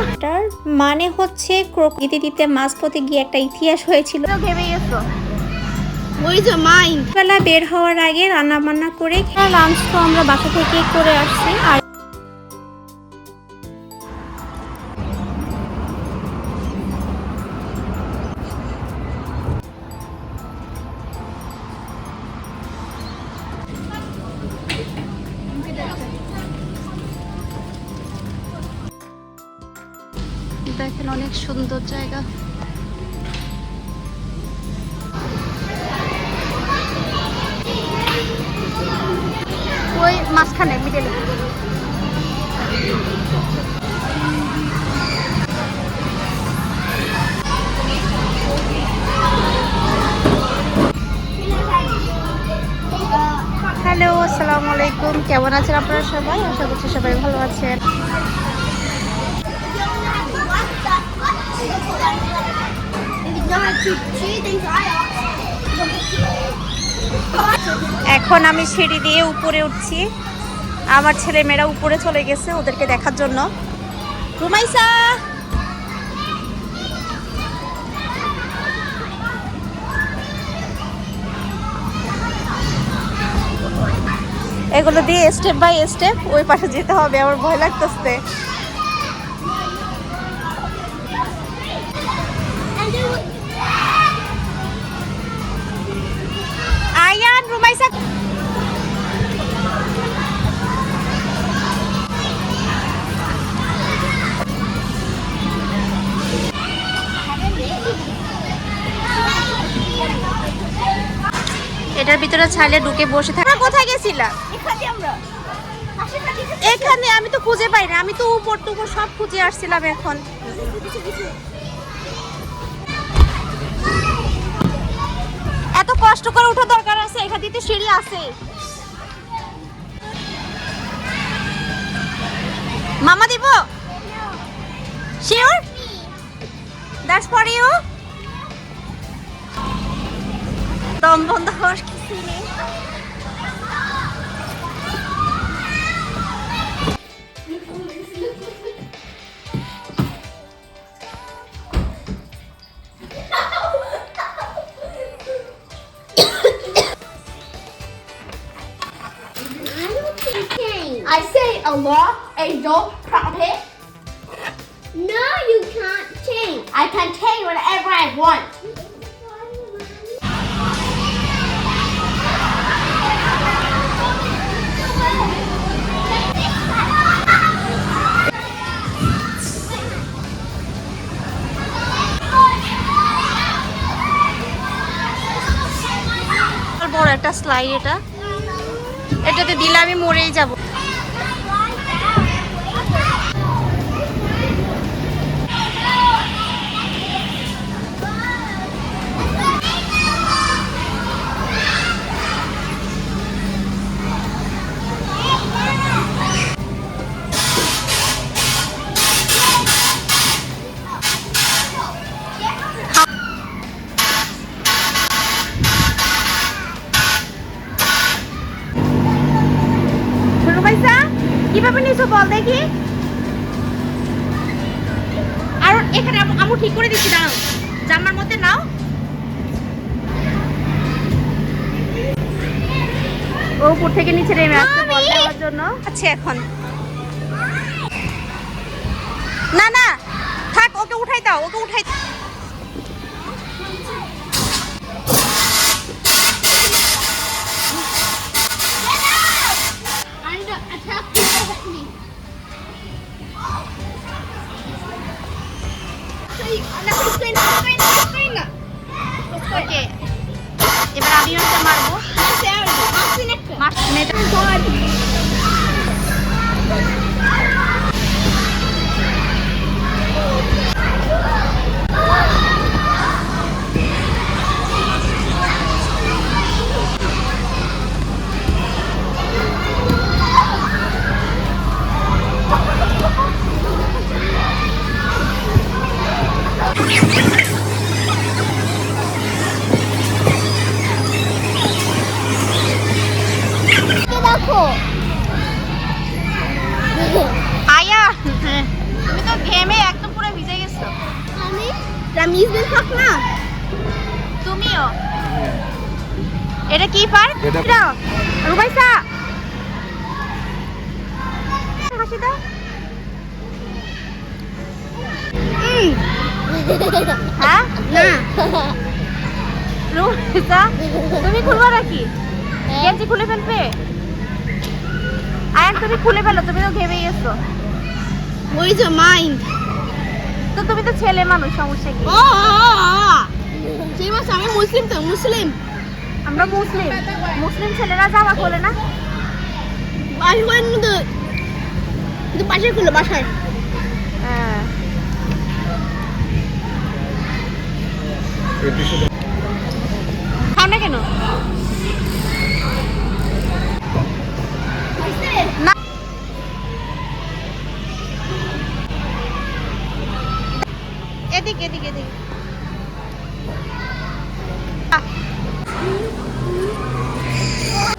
এটার মানে হচ্ছে প্রকৃতিতে মাঝপথে গিয়ে একটা ইতিহাস হয়েছিল। বেলা বের হওয়ার আগে রান্না বান্না করে লাঞ্চ তো আমরা বাসা থেকে করে আসছি। আর দেখেন অনেক সুন্দর জায়গা। ওই মাঝখানে মিডলে হ্যালো, আসসালামু আলাইকুম। কেমন আছেন আপনারা সবাই? আশা করছি সবাই ভালো আছেন। এখন আমি সিঁড়ি দিয়ে উপরে উঠছি। আমার ছেলে মেয়েরা উপরে চলে গেছে ওদেরকে দেখার জন্য। রুমাইসা, এগুলো দিয়ে স্টেপ বাই স্টেপ ওই পাশে যেতে হবে। আমার ভয় লাগতেছে। আয়ান, রুমাইসা, এটার ভিতরে ছাইলে ঢুকে বসে থাকা। কোথায় গেছিলাম? এখানে আমি তো খুঁজে পাই না। আমি তো উপর টুপর সব খুঁজে আসছিলাম। এখন এত কষ্ট করে ওঠা দরকার আছে? এখান থেকে সিঁড়ি আছে। মামা দিব? শিওর? That's for you. দম বন্ধ হওয়ার কিছু নেই। I say Allah, a dog, prophet. No, you can't change. I can change whenever I want. বড় একটা স্লাইড। এটাতে দিলে আমি মরেই যাব। কিভাবে নিছো বল দেখি। আর এখানে আমু ঠিক করে দিচ্ছি, দাঁড়াও। জামার মধ্যে নাও। ও উপর থেকে নিচে নেমে আসছে বল দেওয়ার জন্য। আচ্ছা এখন না না থাক, ওকে উঠাই দাও, ওকে উঠাই। এবার আমি ওটা মারবো। দেখো Tamis bin থাক না তুমিও এটা কি পার্ক এটা- এটা রুমাইসা হাসি দাও হ্যাঁ না রুমাইসা তুমি খুলবা নাকি গেঞ্জি খুলে ফেলবে আয়ান তুমি খুলে ফেলো তুমি তো ঘেমে গেছো What is your mind? তো তুমি তো ছেলে মানুষ সমস্যা কি সেই মাস আমি মুসলিম তো মুসলিম আমরা মুসলিম মুসলিম ছেলেরা জামা খোলে না বাসায় কিন্তু বাসায় খুলে বাসায় হ্যাঁ খাও না কেন না এদিকে এদিকে এদিকে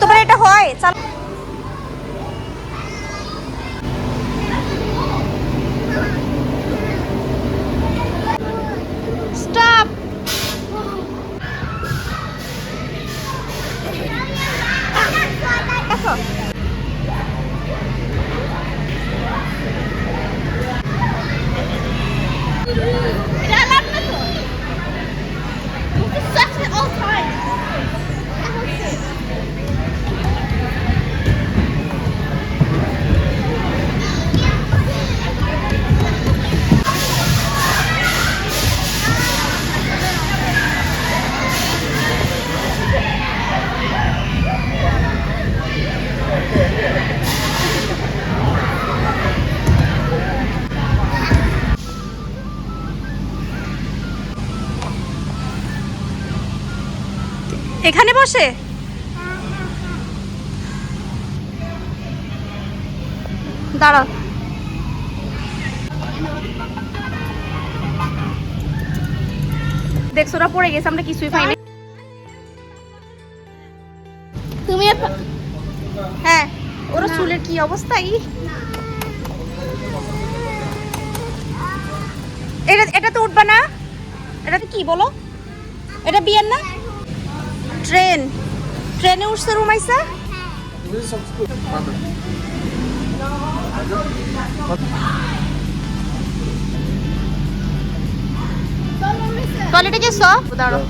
তোমার এটা হয় চল স্টপ দেখো এটা আলাপ না তো This sucks at all times. এখানে বসে দাঁড়াও দেখছো ওরা পড়ে গেছে আমরা কিছুই পাইনি তুমি হ্যাঁ ওরা চুলের কি অবস্থা এটা এটা তো উঠবা না এটা কি বলো এটা বিয়ের না ট্রেনে উঠছে রুমাইসা টয়লেটে গেছো দাঁড়াও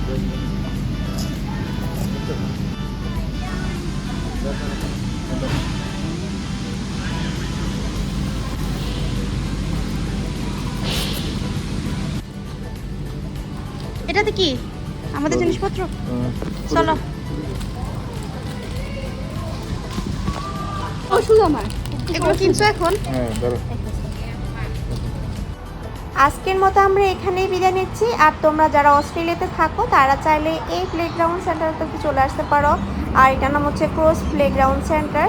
এটাতে কি আমাদের জিনিসপত্র চলো ওষুধ আমার এগুলো কিনছো এখন হ্যাঁ ধরো আজকের মতো আমরা এখানেই বিদায় নিচ্ছি আর তোমরা যারা অস্ট্রেলিয়াতে থাকো তারা চাইলে এই প্লেগ্রাউন্ড সেন্টারটাতে চলে আসতে পারো আর এটার নাম হচ্ছে ক্রস প্লেগ্রাউন্ড সেন্টার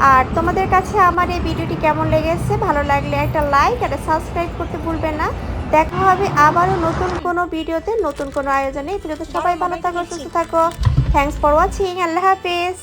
আর তোমাদের কাছে আমার এই ভিডিওটি কেমন লেগেছে ভালো লাগলে একটা লাইক আর সাবস্ক্রাইব করতে ভুলবে না দেখা হবে আবারও নতুন কোনো ভিডিওতে নতুন কোনো আয়োজনে ভিডিওতে সবাই ভালো থাকো সুস্থ থাকো থ্যাঙ্কস ফর ওয়াচিং আল্লাহ হাফেজ